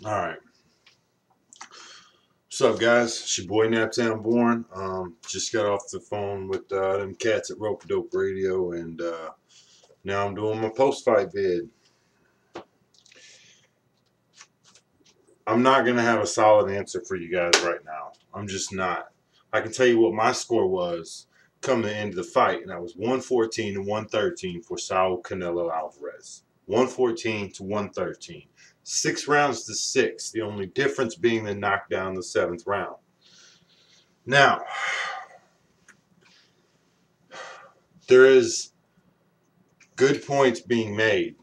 All right. What's up, guys? It's your boy Naptown Born. Just got off the phone with them cats at Rope Dope Radio, and now I'm doing my post-fight vid. I'm not going to have a solid answer for you guys right now. I'm just not. I can tell you what my score was coming to the end of the fight, and that was 114 to 113 for Saul Canelo Alvarez. 114 to 113. 6 rounds to 6. The only difference being the knockdown in the 7th round. Now, there is good points being made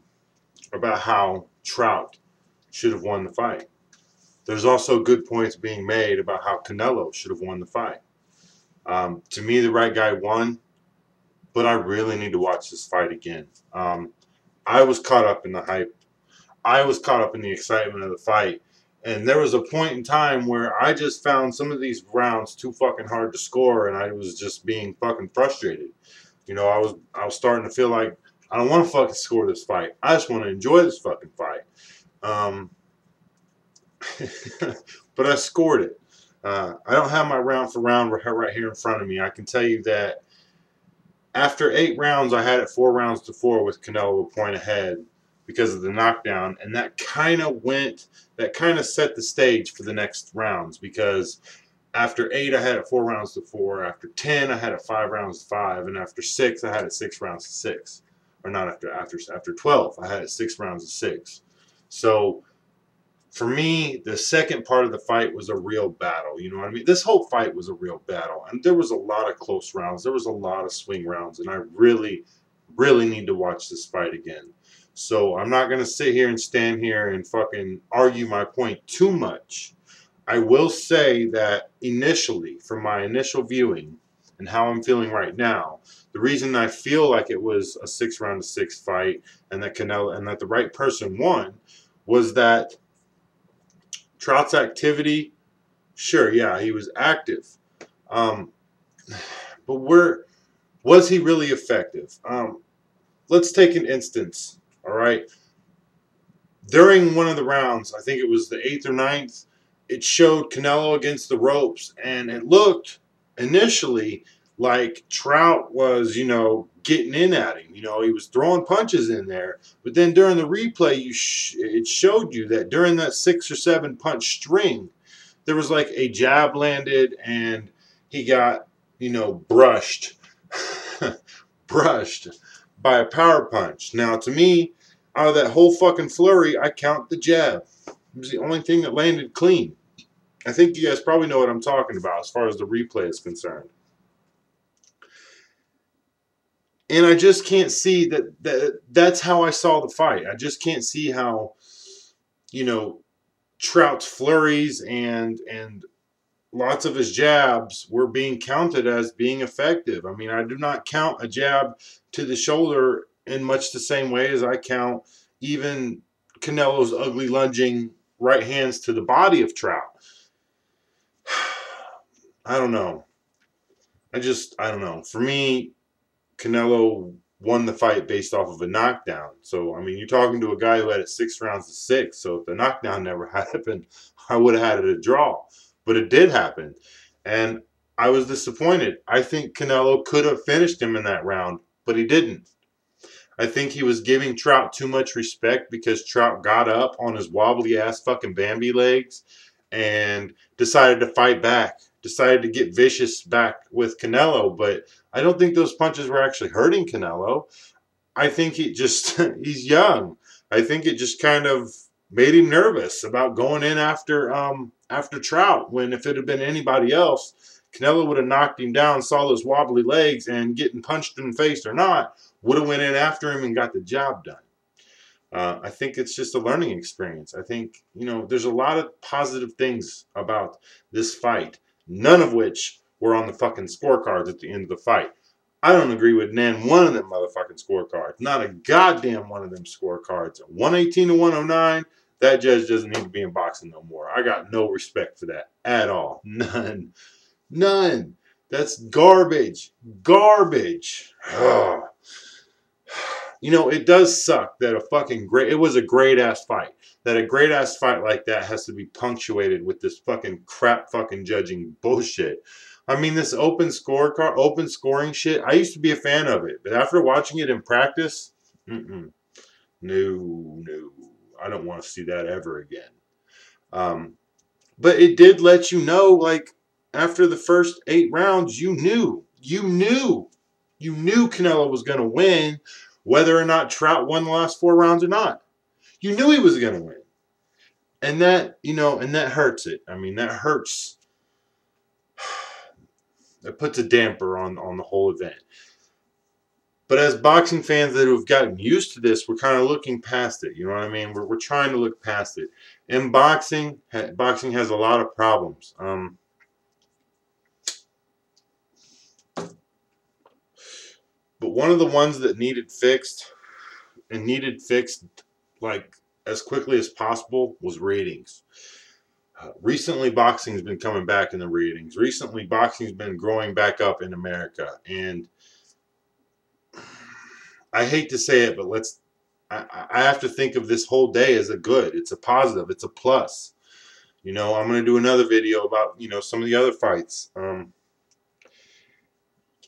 about how Trout should have won the fight. There's also good points being made about how Canelo should have won the fight. To me, the right guy won, but I really need to watch this fight again. I was caught up in the hype. I was caught up in the excitement of the fight. And there was a point in time where I just found some of these rounds too fucking hard to score, and I was just being fucking frustrated. You know, I was starting to feel like I don't want to fucking score this fight. I just want to enjoy this fucking fight. But I scored it. I don't have my round for round right here in front of me. I can tell you that after 8 rounds, I had it 4 rounds to 4 with Canelo a point ahead because of the knockdown, and that kind of set the stage for the next rounds, because after 8 I had it 4 rounds to 4, after 10 I had it 5 rounds to 5, and after 6 I had it 6 rounds to 6. Or not after 12 I had it 6 rounds to 6. So for me, the second part of the fight was a real battle. You know what I mean? This whole fight was a real battle. And there was a lot of close rounds. There was a lot of swing rounds. And I really, really need to watch this fight again. So I'm not going to sit here and stand here and fucking argue my point too much. I will say that initially, from my initial viewing and how I'm feeling right now, the reason I feel like it was a 6 round to 6 fight and that Canelo and that the right person won was that Trout's activity, sure, yeah, he was active. But was he really effective? Let's take an instance, all right? During one of the rounds, I think it was the 8th or 9th, it showed Canelo against the ropes, and it looked initially like Trout was, getting in at him. He was throwing punches in there. But then during the replay, it showed you that during that 6 or 7 punch string, there was like a jab landed, and he got, brushed, brushed by a power punch. Now, to me, out of that whole fucking flurry, I count the jab. It was the only thing that landed clean. I think you guys probably know what I'm talking about as far as the replay is concerned. And I just can't see that's how I saw the fight. I just can't see how, Trout's flurries and lots of his jabs were being counted as being effective. I mean, I do not count a jab to the shoulder in much the same way as I count even Canelo's ugly lunging right hands to the body of Trout. I don't know. I don't know. For me, Canelo won the fight based off of a knockdown. So, I mean, you're talking to a guy who had it 6 rounds to 6. So if the knockdown never happened, I would have had it a draw. But it did happen. And I was disappointed. I think Canelo could have finished him in that round, but he didn't. I think he was giving Trout too much respect because Trout got up on his wobbly ass fucking Bambi legs and decided to fight back. Decided to get vicious back with Canelo, but I don't think those punches were actually hurting Canelo. I think he's young. I think it just kind of made him nervous about going in after Trout, when if it had been anybody else, Canelo would have knocked him down, saw those wobbly legs, and getting punched in the face or not, would have went in after him and got the job done. I think it's just a learning experience. I think, there's a lot of positive things about this fight, none of which were on the fucking scorecards at the end of the fight. I don't agree with nan one of them motherfucking scorecards. Not a goddamn one of them scorecards. 118 to 109, that judge doesn't need to be in boxing no more. I got no respect for that at all. None. None. That's garbage. Garbage. It does suck that it was a great ass fight. that a great ass fight like that has to be punctuated with this fucking crap fucking judging bullshit. I mean, this open scoring shit. I used to be a fan of it, but after watching it in practice, no, no, I don't want to see that ever again. But it did let you know, like, after the first 8 rounds, you knew Canelo was going to win, whether or not Trout won the last 4 rounds or not. You knew he was going to win. And that, and that hurts it. I mean, that hurts. It puts a damper on the whole event. But as boxing fans that have gotten used to this, we're kind of looking past it. You know what I mean? We're trying to look past it. And boxing has a lot of problems. But one of the ones that needed fixed like as quickly as possible was ratings. Recently, boxing's been coming back in the ratings. Recently, boxing's been growing back up in America. And I hate to say it, but I have to think of this whole day as a good. It's a positive. It's a plus. I'm going to do another video about, some of the other fights.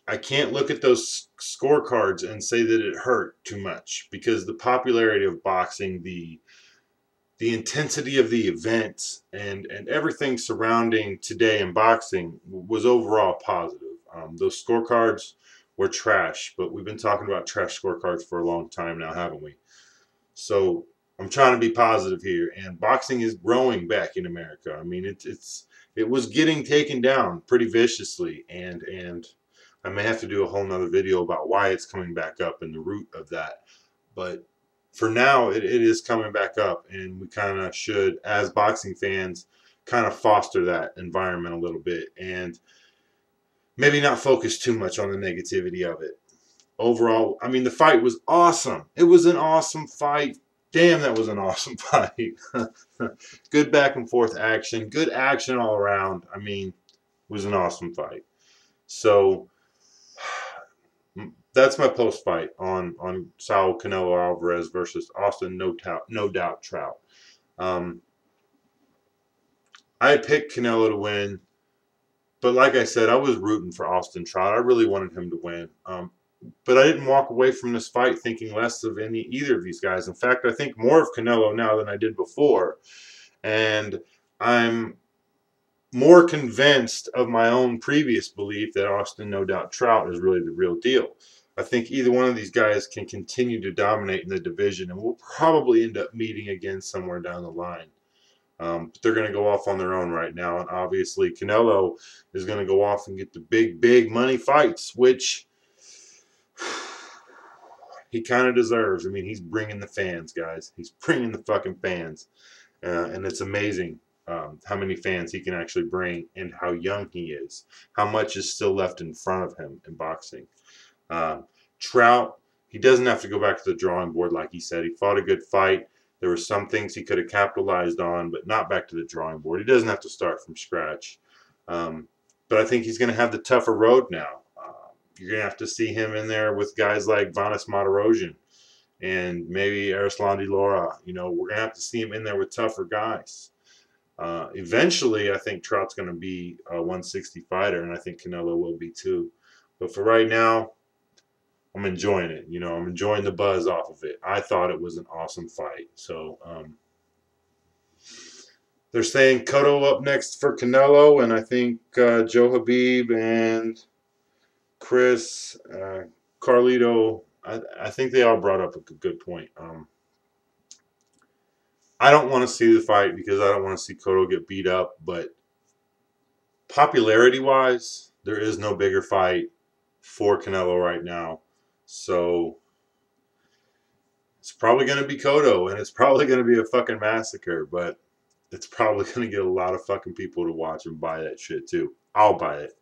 I can't look at those scorecards and say that it hurt too much, because the popularity of boxing, the intensity of the event, and everything surrounding today in boxing was overall positive. Those scorecards were trash, but we've been talking about trash scorecards for a long time now, haven't we? So I'm trying to be positive here, and boxing is growing back in America. I mean, it was getting taken down pretty viciously, and I may have to do a whole nother video about why it's coming back up and the root of that. But for now, it is coming back up, and we kind of should, as boxing fans, kind of foster that environment a little bit, and maybe not focus too much on the negativity of it. Overall, I mean, the fight was awesome. It was an awesome fight. Damn, that was an awesome fight. Good back and forth action. Good action all around. I mean, it was an awesome fight. So that's my post fight on Saul Canelo Alvarez versus Austin No Doubt Trout. I had picked Canelo to win, but like I said, I was rooting for Austin Trout. I really wanted him to win. But I didn't walk away from this fight thinking less of either of these guys. In fact, I think more of Canelo now than I did before. And I'm more convinced of my own previous belief that Austin No Doubt Trout is really the real deal. I think either one of these guys can continue to dominate in the division, and we'll probably end up meeting again somewhere down the line. But they're going to go off on their own right now, and obviously Canelo is going to go off and get the big money fights, which he kind of deserves. I mean, he's bringing the fans, guys. He's bringing the fucking fans. And it's amazing how many fans he can actually bring and how young he is. How much is still left in front of him in boxing. Trout, he doesn't have to go back to the drawing board like he said. He fought a good fight. There were some things he could have capitalized on, but not back to the drawing board. He doesn't have to start from scratch. But I think he's going to have the tougher road now. You're going to have to see him in there with guys like Vanes Martirosyan and maybe Arislandi Lara. We're going to have to see him in there with tougher guys. Eventually, I think Trout's going to be a 160 fighter, and I think Canelo will be too. But for right now, I'm enjoying it. I'm enjoying the buzz off of it. I thought it was an awesome fight. So they're saying Cotto up next for Canelo, and I think Joe Habib and Chris, Carlito, I think they all brought up a good point. I don't want to see the fight because I don't want to see Cotto get beat up, but popularity-wise, there is no bigger fight for Canelo right now. So it's probably going to be Cotto, and it's probably going to be a fucking massacre, but it's probably going to get a lot of fucking people to watch and buy that shit too. I'll buy it.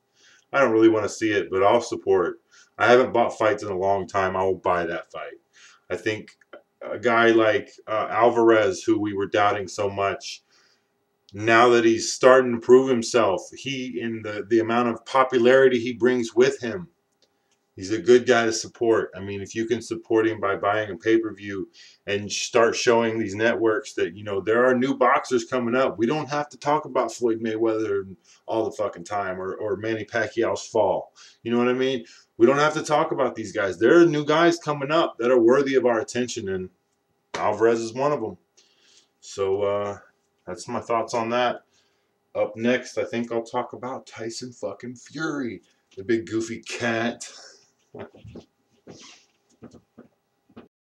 I don't really want to see it, but I'll support. I haven't bought fights in a long time. I will buy that fight. I think a guy like Alvarez, who we were doubting so much, now that he's starting to prove himself, in the amount of popularity he brings with him, He's a good guy to support. I mean, if you can support him by buying a pay-per-view and start showing these networks that, you know, there are new boxers coming up. We don't have to talk about Floyd Mayweather all the fucking time, or Manny Pacquiao's fall. You know what I mean? We don't have to talk about these guys. There are new guys coming up that are worthy of our attention, and Alvarez is one of them. So that's my thoughts on that. Up next, I think I'll talk about Tyson fucking Fury, the big goofy cat.